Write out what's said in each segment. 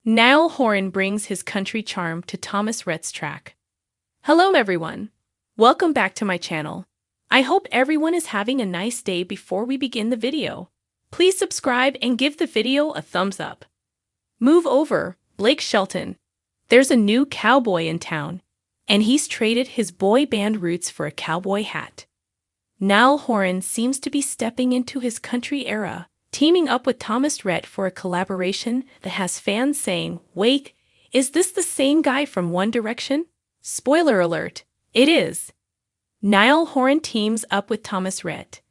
Niall Horan brings his country charm to Thomas Rhett's track. Hello everyone. Welcome back to my channel. I hope everyone is having a nice day. Before we begin the video, please subscribe and give the video a thumbs up. Move over, Blake Shelton. There's a new cowboy in town, and he's traded his boy band roots for a cowboy hat. Niall Horan seems to be stepping into his country era, teaming up with Thomas Rhett for a collaboration that has fans saying, "Wait, is this the same guy from One Direction?" Spoiler alert, it is. Niall Horan teams up with Thomas Rhett.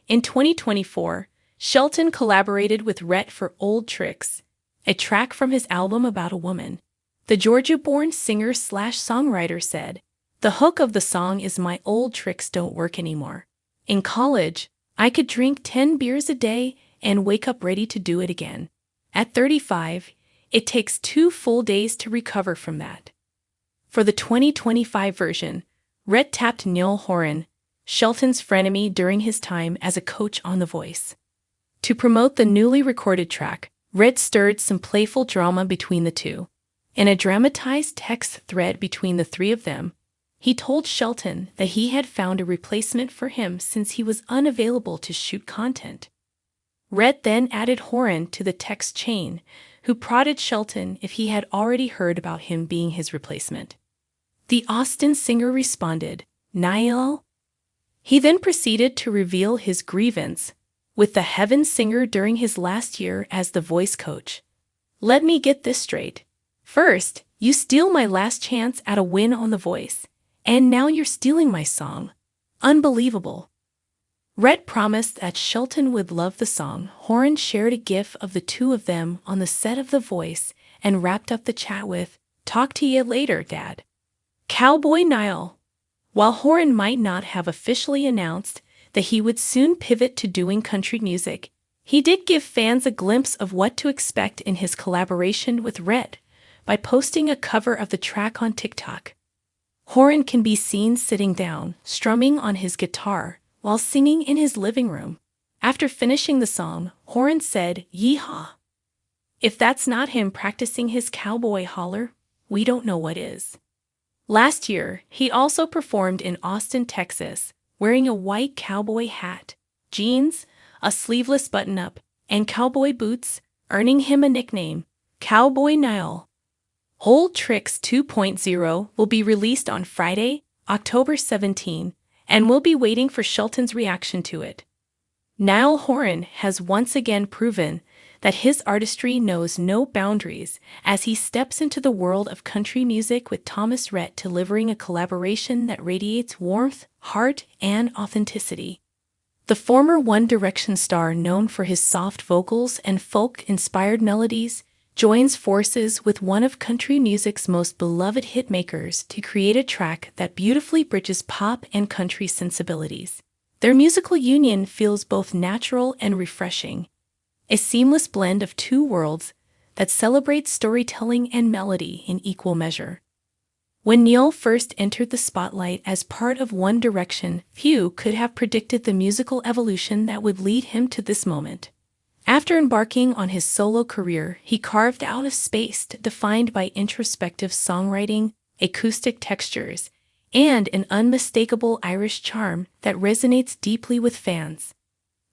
In 2024, Shelton collaborated with Rhett for Old Tricks, a track from his album about a woman. The Georgia-born singer/songwriter said, "The hook of the song is my old tricks don't work anymore. In college, I could drink 10 beers a day and wake up ready to do it again. At 35, it takes 2 full days to recover from that." For the 2025 version, Rhett tapped Niall Horan, Shelton's frenemy during his time as a coach on The Voice. To promote the newly recorded track, Rhett stirred some playful drama between the two. In a dramatized text thread between the three of them, he told Shelton that he had found a replacement for him since he was unavailable to shoot content. Rhett then added Horan to the text chain, who prodded Shelton if he had already heard about him being his replacement. The Austin singer responded, "Niall?" He then proceeded to reveal his grievance with the Heaven singer during his last year as The Voice coach. "Let me get this straight. First, you steal my last chance at a win on The Voice, and now you're stealing my song. Unbelievable." Rhett promised that Shelton would love the song. Horan shared a gif of the two of them on the set of The Voice and wrapped up the chat with, "Talk to ya later, Dad." Cowboy Niall. While Horan might not have officially announced that he would soon pivot to doing country music, he did give fans a glimpse of what to expect in his collaboration with Rhett by posting a cover of the track on TikTok. Horan can be seen sitting down, strumming on his guitar, while singing in his living room. After finishing the song, Horan said, "Yeehaw." If that's not him practicing his cowboy holler, we don't know what is. Last year, he also performed in Austin, Texas, wearing a white cowboy hat, jeans, a sleeveless button-up, and cowboy boots, earning him a nickname, Cowboy Niall. Old Tricks 2.0 will be released on Friday, October 17, and we'll be waiting for Shelton's reaction to it. Niall Horan has once again proven that his artistry knows no boundaries as he steps into the world of country music with Thomas Rhett, delivering a collaboration that radiates warmth, heart, and authenticity. The former One Direction star, known for his soft vocals and folk-inspired melodies, joins forces with one of country music's most beloved hitmakers to create a track that beautifully bridges pop and country sensibilities. Their musical union feels both natural and refreshing, a seamless blend of two worlds that celebrates storytelling and melody in equal measure. When Niall first entered the spotlight as part of One Direction, few could have predicted the musical evolution that would lead him to this moment. After embarking on his solo career, he carved out a space defined by introspective songwriting, acoustic textures, and an unmistakable Irish charm that resonates deeply with fans.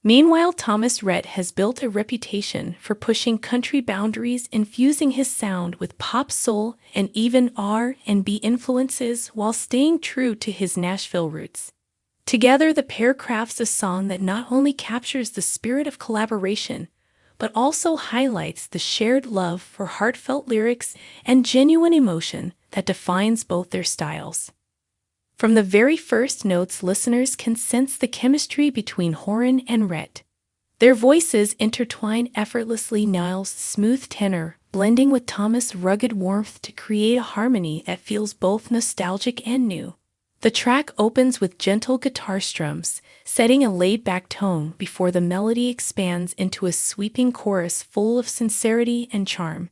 Meanwhile, Thomas Rhett has built a reputation for pushing country boundaries, infusing his sound with pop, soul, and even R&B influences while staying true to his Nashville roots. Together, the pair crafts a song that not only captures the spirit of collaboration, but also highlights the shared love for heartfelt lyrics and genuine emotion that defines both their styles. From the very first notes, listeners can sense the chemistry between Horan and Rhett. Their voices intertwine effortlessly, Niall's smooth tenor blending with Thomas' rugged warmth to create a harmony that feels both nostalgic and new. The track opens with gentle guitar strums, setting a laid-back tone before the melody expands into a sweeping chorus full of sincerity and charm.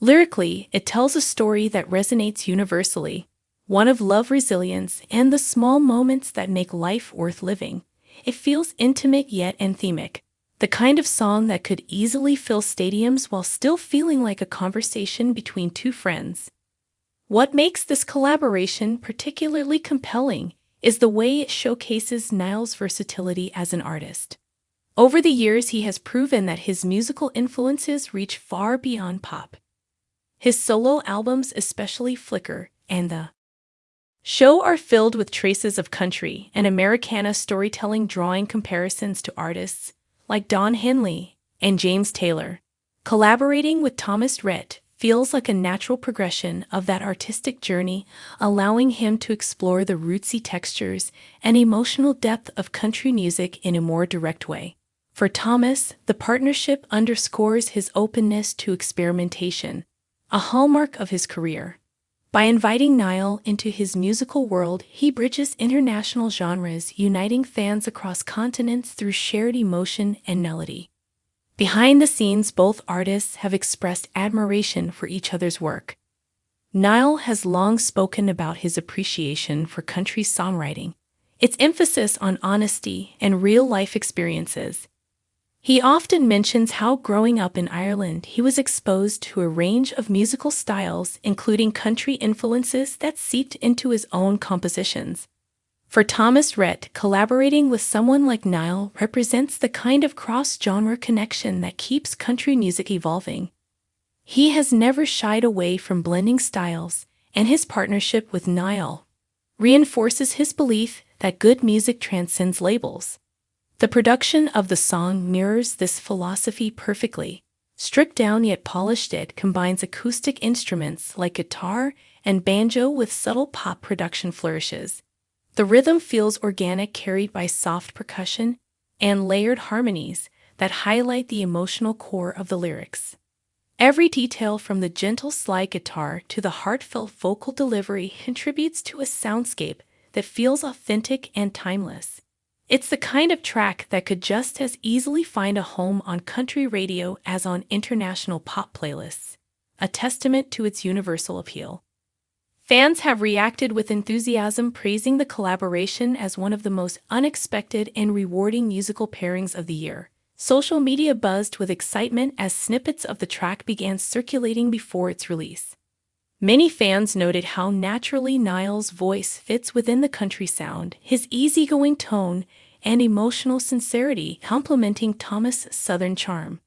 Lyrically, it tells a story that resonates universally, one of love, resilience, and the small moments that make life worth living. It feels intimate yet anthemic. the kind of song that could easily fill stadiums while still feeling like a conversation between two friends. What makes this collaboration particularly compelling is the way it showcases Niall's versatility as an artist. Over the years, he has proven that his musical influences reach far beyond pop. His solo albums, especially Flicker and The Show, are filled with traces of country and Americana storytelling, drawing comparisons to artists like Don Henley and James Taylor. Collaborating with Rhett feels like a natural progression of that artistic journey, allowing him to explore the rootsy textures and emotional depth of country music in a more direct way. For Thomas, the partnership underscores his openness to experimentation, a hallmark of his career. By inviting Niall into his musical world, he bridges international genres, uniting fans across continents through shared emotion and melody. Behind the scenes, both artists have expressed admiration for each other's work. Niall has long spoken about his appreciation for country songwriting, its emphasis on honesty and real-life experiences. He often mentions how growing up in Ireland, he was exposed to a range of musical styles, including country influences that seeped into his own compositions. For Rhett, collaborating with someone like Niall represents the kind of cross-genre connection that keeps country music evolving. He has never shied away from blending styles, and his partnership with Niall reinforces his belief that good music transcends labels. The production of the song mirrors this philosophy perfectly. Stripped down yet polished, it combines acoustic instruments like guitar and banjo with subtle pop production flourishes. The rhythm feels organic, carried by soft percussion and layered harmonies that highlight the emotional core of the lyrics. Every detail, from the gentle slide guitar to the heartfelt vocal delivery, contributes to a soundscape that feels authentic and timeless. It's the kind of track that could just as easily find a home on country radio as on international pop playlists, a testament to its universal appeal. Fans have reacted with enthusiasm, praising the collaboration as one of the most unexpected and rewarding musical pairings of the year. Social media buzzed with excitement as snippets of the track began circulating before its release. Many fans noted how naturally Niall's voice fits within the country sound, his easygoing tone and emotional sincerity complementing Thomas' southern charm.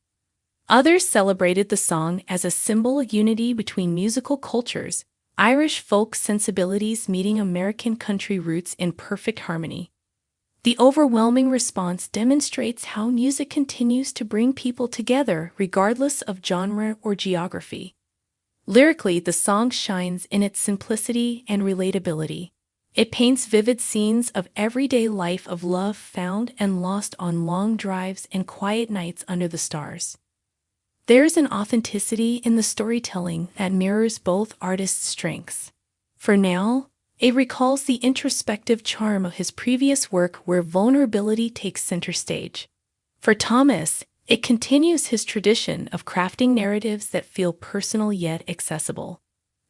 Others celebrated the song as a symbol of unity between musical cultures, Irish folk sensibilities meeting American country roots in perfect harmony. The overwhelming response demonstrates how music continues to bring people together regardless of genre or geography. Lyrically, the song shines in its simplicity and relatability. It paints vivid scenes of everyday life, of love found and lost on long drives and quiet nights under the stars. There's an authenticity in the storytelling that mirrors both artists' strengths. For Niall, it recalls the introspective charm of his previous work, where vulnerability takes center stage. For Thomas, it continues his tradition of crafting narratives that feel personal yet accessible.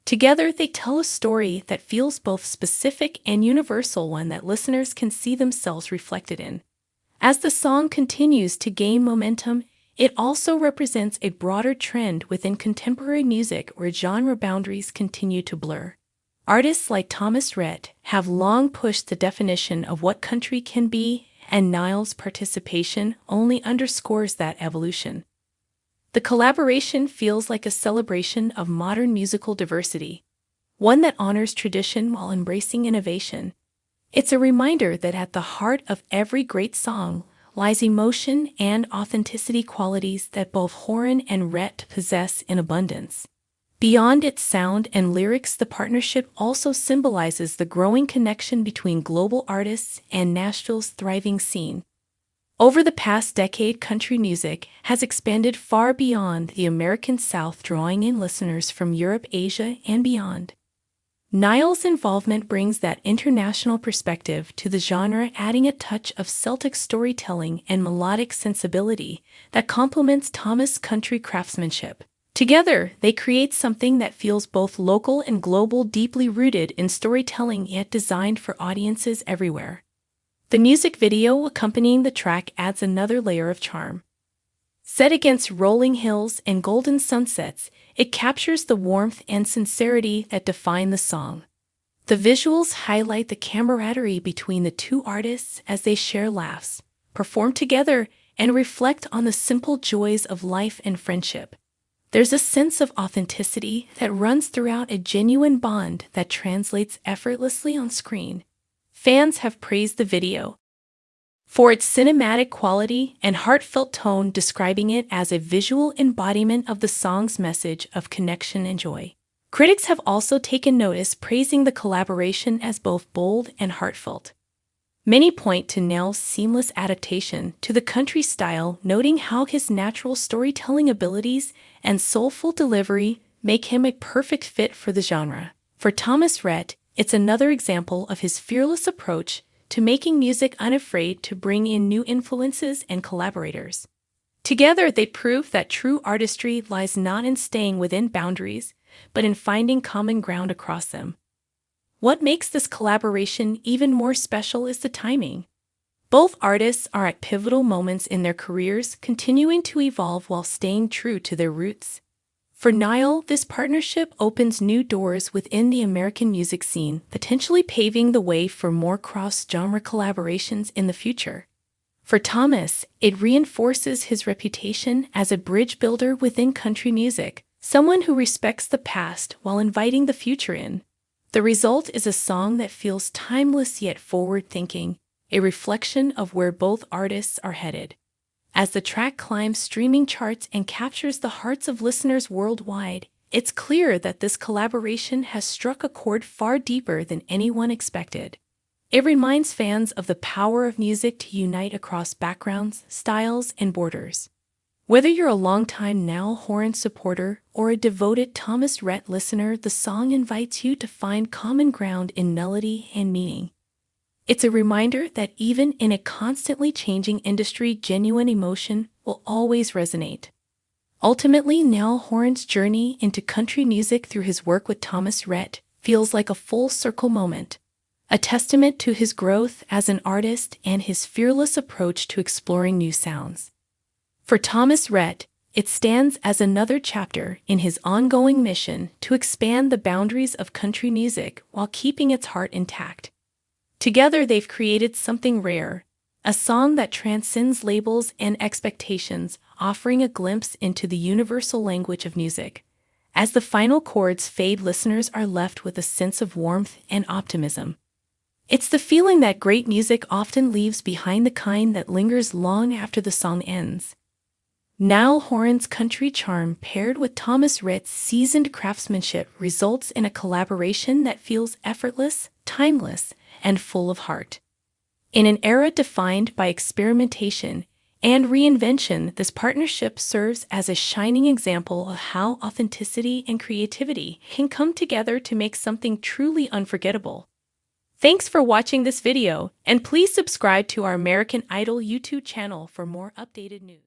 Together, they tell a story that feels both specific and universal, one that listeners can see themselves reflected in. As the song continues to gain momentum, it also represents a broader trend within contemporary music where genre boundaries continue to blur. Artists like Rhett have long pushed the definition of what country can be, and Niall's participation only underscores that evolution. The collaboration feels like a celebration of modern musical diversity, one that honors tradition while embracing innovation. It's a reminder that at the heart of every great song lies emotion and authenticity, qualities that both Horan and Rhett possess in abundance. Beyond its sound and lyrics, the partnership also symbolizes the growing connection between global artists and Nashville's thriving scene. Over the past decade, country music has expanded far beyond the American South, drawing in listeners from Europe, Asia, and beyond. Niall's involvement brings that international perspective to the genre, adding a touch of Celtic storytelling and melodic sensibility that complements Thomas' country craftsmanship. Together, they create something that feels both local and global, deeply rooted in storytelling yet designed for audiences everywhere. The music video accompanying the track adds another layer of charm. Set against rolling hills and golden sunsets, it captures the warmth and sincerity that define the song. The visuals highlight the camaraderie between the two artists as they share laughs, perform together, and reflect on the simple joys of life and friendship. There's a sense of authenticity that runs throughout, a genuine bond that translates effortlessly on screen. Fans have praised the video for its cinematic quality and heartfelt tone, describing it as a visual embodiment of the song's message of connection and joy. Critics have also taken notice, praising the collaboration as both bold and heartfelt. Many point to Niall's seamless adaptation to the country style, noting how his natural storytelling abilities and soulful delivery make him a perfect fit for the genre. For Thomas Rhett, it's another example of his fearless approach to making music, unafraid to bring in new influences and collaborators. Together, they prove that true artistry lies not in staying within boundaries, but in finding common ground across them. What makes this collaboration even more special is the timing. Both artists are at pivotal moments in their careers, continuing to evolve while staying true to their roots. For Niall, this partnership opens new doors within the American music scene, potentially paving the way for more cross-genre collaborations in the future. For Thomas, it reinforces his reputation as a bridge builder within country music, someone who respects the past while inviting the future in. The result is a song that feels timeless yet forward-thinking, a reflection of where both artists are headed. As the track climbs streaming charts and captures the hearts of listeners worldwide, it's clear that this collaboration has struck a chord far deeper than anyone expected. It reminds fans of the power of music to unite across backgrounds, styles, and borders. Whether you're a longtime Niall Horan supporter or a devoted Thomas Rhett listener, the song invites you to find common ground in melody and meaning. It's a reminder that even in a constantly changing industry, genuine emotion will always resonate. Ultimately, Niall Horan's journey into country music through his work with Thomas Rhett feels like a full-circle moment, a testament to his growth as an artist and his fearless approach to exploring new sounds. For Thomas Rhett, it stands as another chapter in his ongoing mission to expand the boundaries of country music while keeping its heart intact. Together, they've created something rare, a song that transcends labels and expectations, offering a glimpse into the universal language of music. As the final chords fade, listeners are left with a sense of warmth and optimism. It's the feeling that great music often leaves behind, the kind that lingers long after the song ends. Niall Horan's country charm paired with Thomas Rhett's seasoned craftsmanship results in a collaboration that feels effortless, timeless, and full of heart. In an era defined by experimentation and reinvention, this partnership serves as a shining example of how authenticity and creativity can come together to make something truly unforgettable. Thanks for watching this video, and please subscribe to our American Idol YouTube channel for more updated news.